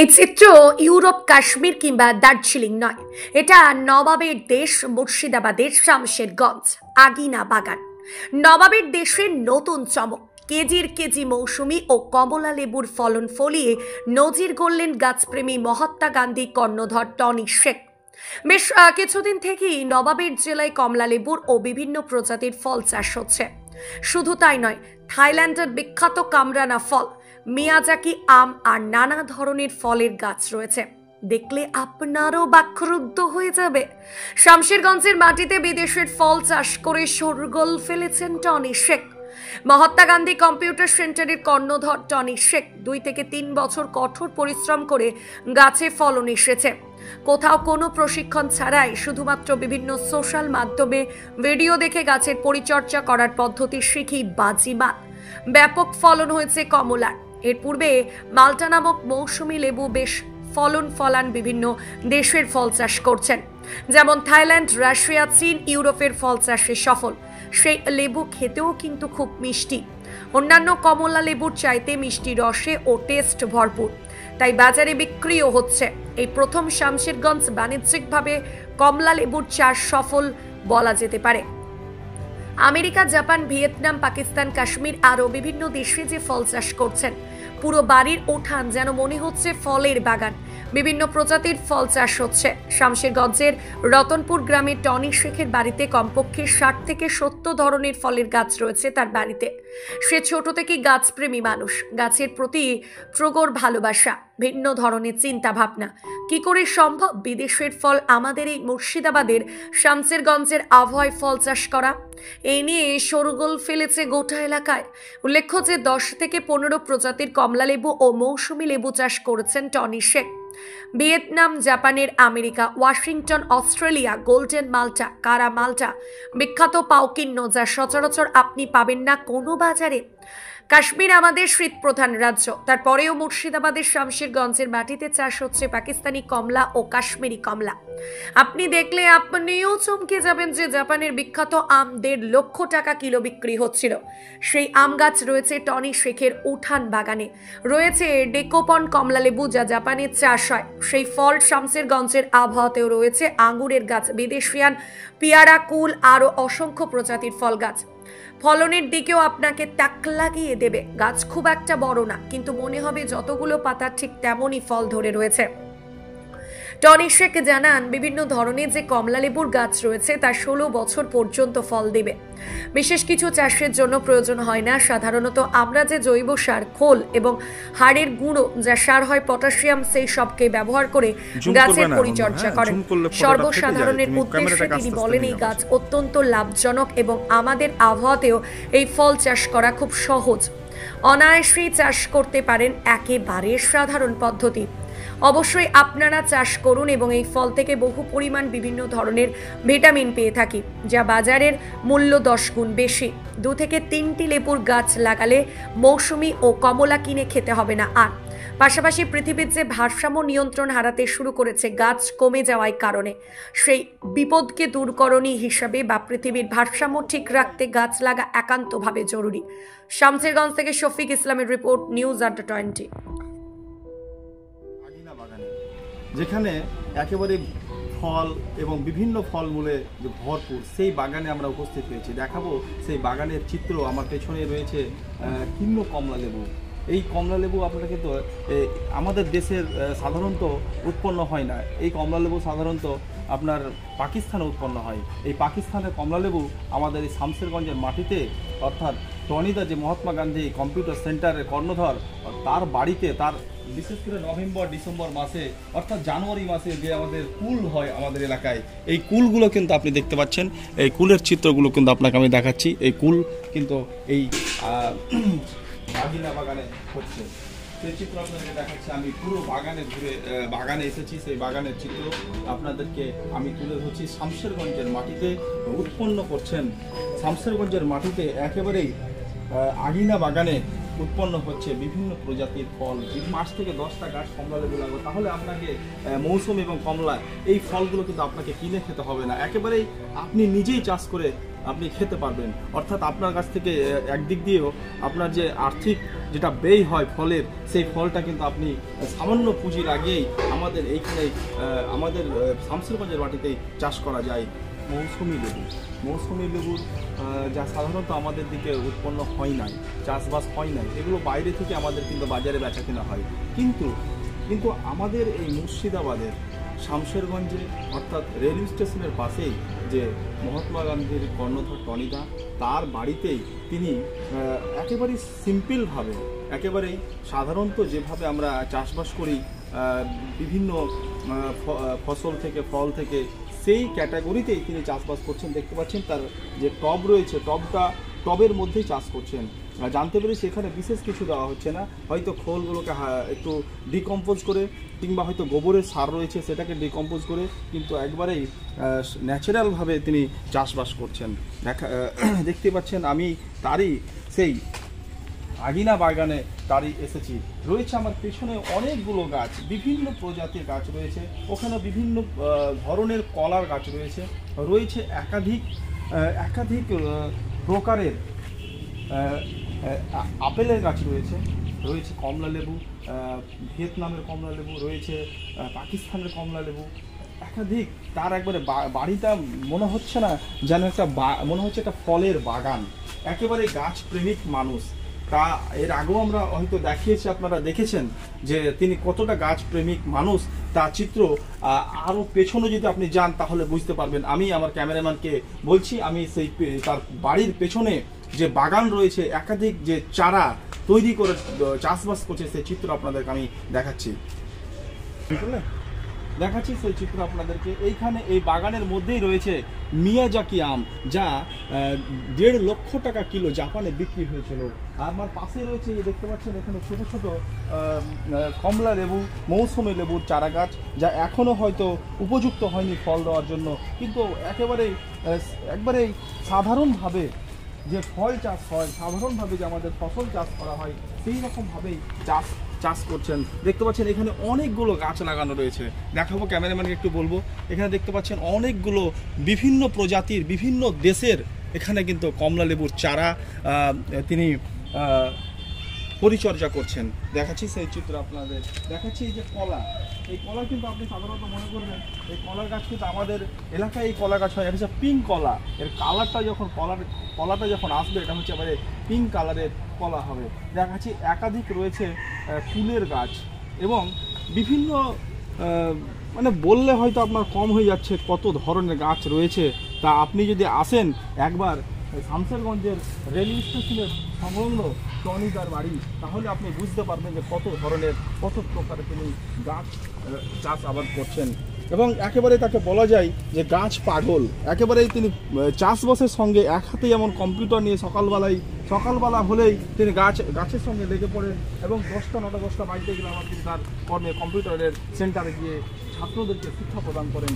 এই চিত্র ইউরোপ, কাশ্মীর কিংবা দার্জিলিং নয়, এটা নবাবের দেশ মুর্শিদাবাদের শামশেরগঞ্জ আগিনা বাগান। নবাবের দেশের নতুন চমক, কেজির কেজি মৌসুমি ও কমলা লেবুর ফলন ফলিয়ে নজির গড়লেন গাছপ্রেমী মহাত্মা গান্ধী কর্ণধর টনি শেখ। বেশ কিছুদিন থেকেই নবাবের জেলায় কমলা লেবুর ও বিভিন্ন প্রজাতির ফল চাষ হচ্ছে। শুধু তাই নয়, থাইল্যান্ডের বিখ্যাত কামরানা ফল, মিয়াজাকি আম আর নানা ধরনের ফলের গাছ রয়েছে। দেখলে আপনারও বাকরুদ্ধ হয়ে যাবে। শামশেরগঞ্জের মাটিতে বিদেশের ফল চাষ করে শোরগোল ফেলেছেন টনি শেখ। মহাত্মা গান্ধী কম্পিউটার সেন্টারের কর্ণধর টনি শেখ 2 থেকে 3 বছর কঠোর পরিশ্রম করে গাছে ফলন এসেছে। কোথাও কোনো প্রশিক্ষণ ছাড়াই শুধুমাত্র বিভিন্ন সোশ্যাল মাধ্যমে ভিডিও দেখে গাছের পরিচর্যা করার পদ্ধতি শিখেই বাজিমাত। ব্যাপক ফলন হয়েছে কমলার। এর পূর্বে মাল্টা নামক মৌসুমী লেবু বেশ ফলান বিভিন্ন দেশের ফল চাষ করছেন, যেমন থাইল্যান্ড, রাশিয়া, চীন, ইউরোপের ফল চাষে সফল। সেই লেবু খেতেও কিন্তু খুব মিষ্টি, অন্যান্য কমলা লেবুর চাইতে মিষ্টি রসে ও টেস্ট ভরপুর, তাই বাজারে বিক্রিও হচ্ছে। এই প্রথম শামশেরগঞ্জ বাণিজ্যিকভাবে কমলা লেবুর চাষ সফল বলা যেতে পারে। America, Japan, Vietnam, Pakistan, Kashmir আরও বিভিন্ন দেশে যে ফল চাষ করছেন, পুরো বাড়ির উঠান যেন মনে হচ্ছে ফলের বাগান। বিভিন্ন প্রজাতির ফল চাষ হচ্ছে। শামশেরগঞ্জের রতনপুর গ্রামের টনি শেখের বাড়িতে কমপক্ষে 60 থেকে 70 ধরনের ফলের গাছ রয়েছে তার বাড়িতে। সে ছোট থেকে গাছপ্রেমী মানুষ, গাছের প্রতি প্রগর ভালোবাসা, ভিন্ন ধরনের চিন্তা ভাবনা। কি করে সম্ভব বিদেশের ফল আমাদের এই মুর্শিদাবাদের শামশেরগঞ্জের আবহাওয়ায় ফল চাষ করা? এই নিয়ে শোরগোল ফেলেছে গোটা এলাকায়। উল্লেখ্য যে 10 থেকে 15 প্রজাতির কমলা লেবু ও মৌসুমী লেবু চাষ করেছেন টনি শেখ। ভিয়েতনাম, জাপানের, আমেরিকা, ওয়াশিংটন, অস্ট্রেলিয়া, গোল্ডেন মাল্টা, কারা মাল্টা, বিখ্যাত পাউকিন্ন, যা সচরাচর আপনি পাবেন না কোনো বাজারে। কাশ্মীর আমাদের শীতপ্রধান রাজ্য, তারপরেও মুর্শিদাবাদের শামশেরগঞ্জের মাটিতে চাষ হচ্ছে পাকিস্তানি কমলা ও কাশ্মীরি কমলা। আপনি দেখলে আপনিও চমকে যাবেন যে জাপানের বিখ্যাত আম 1.5 লক্ষ টাকা কিলো বিক্রি হচ্ছিল। সেই আম গাছ রয়েছে টনি শেখের উঠান বাগানে। রয়েছে ডেকোপন কমলা লেবু, যা জাপানের চাষ হয়। সেই ফল শামশেরগঞ্জের আবহাওয়াতেও রয়েছে আঙ্গুরের গাছ, বিদেশিয়ান, পিয়ারা, কুল, আরও অসংখ্য প্রজাতির ফল গাছ। ফলনের দিকেও আপনাকে তাক লাগিয়ে দেবে। গাছ খুব একটা বড় না, কিন্তু মনে হবে যতগুলো পাতা ঠিক তেমনই ফল ধরে রয়েছে। টনি শেখ জানান, বিভিন্ন ধরনের যে কমলা লেবুর গাছ রয়েছে তা 16 বছর পর্যন্ত ফল দেবে। বিশেষ কিছু চাষের জন্য প্রয়োজন হয় না। সাধারণত আমরা যে জৈব সার, খোল এবং হাড়ের গুঁড়ো, যা সার হয় পটাশিয়াম, সেই সবকে ব্যবহার করে গাছের পরিচর্যা করেন। সর্বসাধারণের উদ্দেশ্যে তিনি বলেন, এই গাছ অত্যন্ত লাভজনক এবং আমাদের আবহাওয়াতেও এই ফল চাষ করা খুব সহজ। অনায়াসেই চাষ করতে পারেন, একেবারে সাধারণ পদ্ধতি। অবশ্যই আপনারা চাষ করুন এবং এই ফল থেকে বহু পরিমাণ বিভিন্ন ধরনের ভিটামিন পেয়ে থাকি, যা বাজারের মূল্য 10 গুণ বেশি। 2 থেকে 3টি লেবুর গাছ লাগালে মৌসুমি ও কমলা কিনে খেতে হবে না আর। পাশাপাশি পৃথিবীর যে ভারসাম্য নিয়ন্ত্রণ হারাতে শুরু করেছে গাছ কমে যাওয়ার কারণে, সেই বিপদকে দূরকরণী হিসাবে বা পৃথিবীর ভারসাম্য ঠিক রাখতে গাছ লাগা একান্তভাবে জরুরি। শামশেরগঞ্জ থেকে শফিক ইসলামের রিপোর্ট, নিউজ আড্ডা 20। যেখানে একেবারে ফল এবং বিভিন্ন ফলমূলে যে ভরপুর, সেই বাগানে আমরা উপস্থিত হয়েছি। দেখাবো সেই বাগানের চিত্র। আমার পেছনে রয়েছে কিন্ন কমলা লেবু। এই কমলা লেবু আপনারা কিন্তু আমাদের দেশের সাধারণত উৎপন্ন হয় না। এই কমলা লেবু সাধারণত আপনার পাকিস্তানে উৎপন্ন হয়। এই পাকিস্তানের কমলা লেবু আমাদের এই শামশেরগঞ্জের মাটিতে, অর্থাৎ টনিদা যে মহাত্মা গান্ধী কম্পিউটার সেন্টারের কর্ণধর, তার বাড়িতে, তার বিশেষ করে নভেম্বর, ডিসেম্বর মাসে, অর্থাৎ জানুয়ারি মাসে যে আমাদের কুল হয় আমাদের এলাকায়, এই কুলগুলো কিন্তু আপনি দেখতে পাচ্ছেন। এই কুলের চিত্রগুলো কিন্তু আপনাকে আমি দেখাচ্ছি। এই কুল কিন্তু এই আগিনা বাগানে হচ্ছে, সেই চিত্র আপনাদেরকে দেখাচ্ছি। আমি পুরো বাগানে ঘুরে বাগানে এসেছি, সেই বাগানের চিত্র আপনাদেরকে আমি তুলে ধরছি। শামশেরগঞ্জের মাটিতে উৎপন্ন করছেন, শামশেরগঞ্জের মাটিতে একেবারেই আগিনা বাগানে উৎপন্ন হচ্ছে বিভিন্ন প্রজাতির ফল। 5 থেকে 10টা গাছ কমলা লেবু লাগবে, তাহলে আপনাকে মৌসুমি এবং কমলা এই ফলগুলো কিন্তু আপনাকে কিনে খেতে হবে না। একেবারেই আপনি নিজেই চাষ করে আপনি খেতে পারবেন। অর্থাৎ আপনার কাছ থেকে একদিক দিয়েও আপনার যে আর্থিক যেটা ব্যয় হয় ফলের, সেই ফলটা কিন্তু আপনি সামান্য পুঁজি লাগিয়েই আমাদের এইখানে আমাদের শামসেরগঞ্জের মাটিতেই চাষ করা যায় মৌসুমি লেবু। মৌসুমি লেবুর যা সাধারণত আমাদের দিকে উৎপন্ন হয় নাই, চাষবাস হয় নাই, এগুলো বাইরে থেকে আমাদের কিন্তু বাজারে বেচা কেনা হয়। কিন্তু আমাদের এই মুর্শিদাবাদের শামশেরগঞ্জে অর্থাৎ রেলওয়ে স্টেশনের পাশেই যে মহাত্মা গান্ধীর কর্ণধার টনিদা, তার বাড়িতেই তিনি একেবারেই সিম্পলভাবে, একেবারেই সাধারণত যেভাবে আমরা চাষবাস করি বিভিন্ন ফসল থেকে, ফল থেকে, সেই ক্যাটাগরিতেই তিনি চাষবাস করছেন। দেখতে পাচ্ছেন তার যে টব রয়েছে, টবের মধ্যেই চাষ করছেন। জানতে পেরে সেখানে বিশেষ কিছু দেওয়া হচ্ছে না, হয়তো খোলগুলোকে একটু ডিকম্পোজ করে কিংবা হয়তো গোবরের সার রয়েছে সেটাকে ডিকম্পোজ করে কিন্তু একবারেই ন্যাচারালভাবে তিনি চাষবাস করছেন। দেখতে পাচ্ছেন আমি তারই সেই আগিনা বাগানে তারই এসেছি। রয়েছে আমার পেছনে অনেকগুলো গাছ, বিভিন্ন প্রজাতির গাছ রয়েছে, ওখানে বিভিন্ন ধরনের কলার গাছ রয়েছে, রয়েছে একাধিক প্রকারের আপেলের গাছ রয়েছে, রয়েছে কমলা লেবু, ভিয়েতনামের কমলা লেবু রয়েছে, পাকিস্তানের কমলা লেবু, একাধিক। তার একবারে বাড়িটা মনে হচ্ছে না যেন মনে হচ্ছে একটা ফলের বাগান। একেবারে গাছ প্রেমিক মানুষ। তা এর আগেও আমরা হয়তো দেখিয়েছি, আপনারা দেখেছেন যে তিনি কতটা গাছ প্রেমিক মানুষ। তার চিত্র আরও পেছনে যদি আপনি যান তাহলে বুঝতে পারবেন। আমি আমার ক্যামেরাম্যানকে বলছি, আমি সেই তার বাড়ির পেছনে যে বাগান রয়েছে, একাধিক যে চারা তৈরি করে চাষবাস করছে, সেই চিত্র আপনাদেরকে আমি দেখাচ্ছি সেই চিত্র আপনাদেরকে। এইখানে এই বাগানের মধ্যেই রয়েছে মিয়াজাকি আম, যা 1.5 লক্ষ টাকা কিলো জাপানে বিক্রি হয়েছিল। আর আমার পাশে রয়েছে, দেখতে পাচ্ছেন এখানে ছোট ছোট কমলা লেবু, মৌসুমি লেবুর চারা গাছ, যা এখনো হয়তো উপযুক্ত হয়নি ফল দেওয়ার জন্য, কিন্তু একবারেই সাধারণভাবে যে ফল চাষ হয়, সাধারণভাবে যে আমাদের ফসল চাষ করা হয়, সেই রকমভাবেই চাষ করছেন। দেখতে পাচ্ছেন এখানে অনেকগুলো গাছ লাগানো রয়েছে, দেখাবো ক্যামেরাম্যানকে একটু বলবো। এখানে দেখতে পাচ্ছেন অনেকগুলো বিভিন্ন প্রজাতির, বিভিন্ন দেশের এখানে কিন্তু কমলা লেবুর চারা তিনি পরিচর্যা করছেন। দেখাচ্ছি সেই চিত্র আপনাদের, দেখাচ্ছি এই যে কলা, এই কলা কিন্তু আপনি সাধারণত মনে করবেন এই কলার গাছ কিন্তু আমাদের এলাকায় এই কলা গাছ হয়, এটা হচ্ছে পিঙ্ক কলা। এর কালারটা যখন কলাটা যখন আসবে, এটা হচ্ছে এবারে পিঙ্ক কালারের কলা হবে। দেখাচ্ছি একাধিক রয়েছে ফুলের গাছ এবং বিভিন্ন মানে বললে হয়তো আপনার কম হয়ে যাচ্ছে কত ধরনের গাছ রয়েছে। তা আপনি যদি আসেন একবার শামশেরগঞ্জের রেলওয়ে স্টেশনের সংলগ্ন টনিদার বাড়ি, তাহলে আপনি বুঝতে পারবেন যে কত ধরনের, কত প্রকারের তিনি গাছ চাষ আবাদ করছেন। এবং একেবারে তাকে বলা যায় যে গাছ পাগল। একেবারেই তিনি চাষবাসের সঙ্গে এক হাতে যেমন কম্পিউটার নিয়ে সকালবেলা হলেই তিনি গাছের সঙ্গে লেগে পড়ে এবং 10টা 9টা 10টা বাজতে গেলে আমার তিনি তার কর্মে কম্পিউটারের সেন্টারে গিয়ে ছাত্রদেরকে শিক্ষা প্রদান করেন।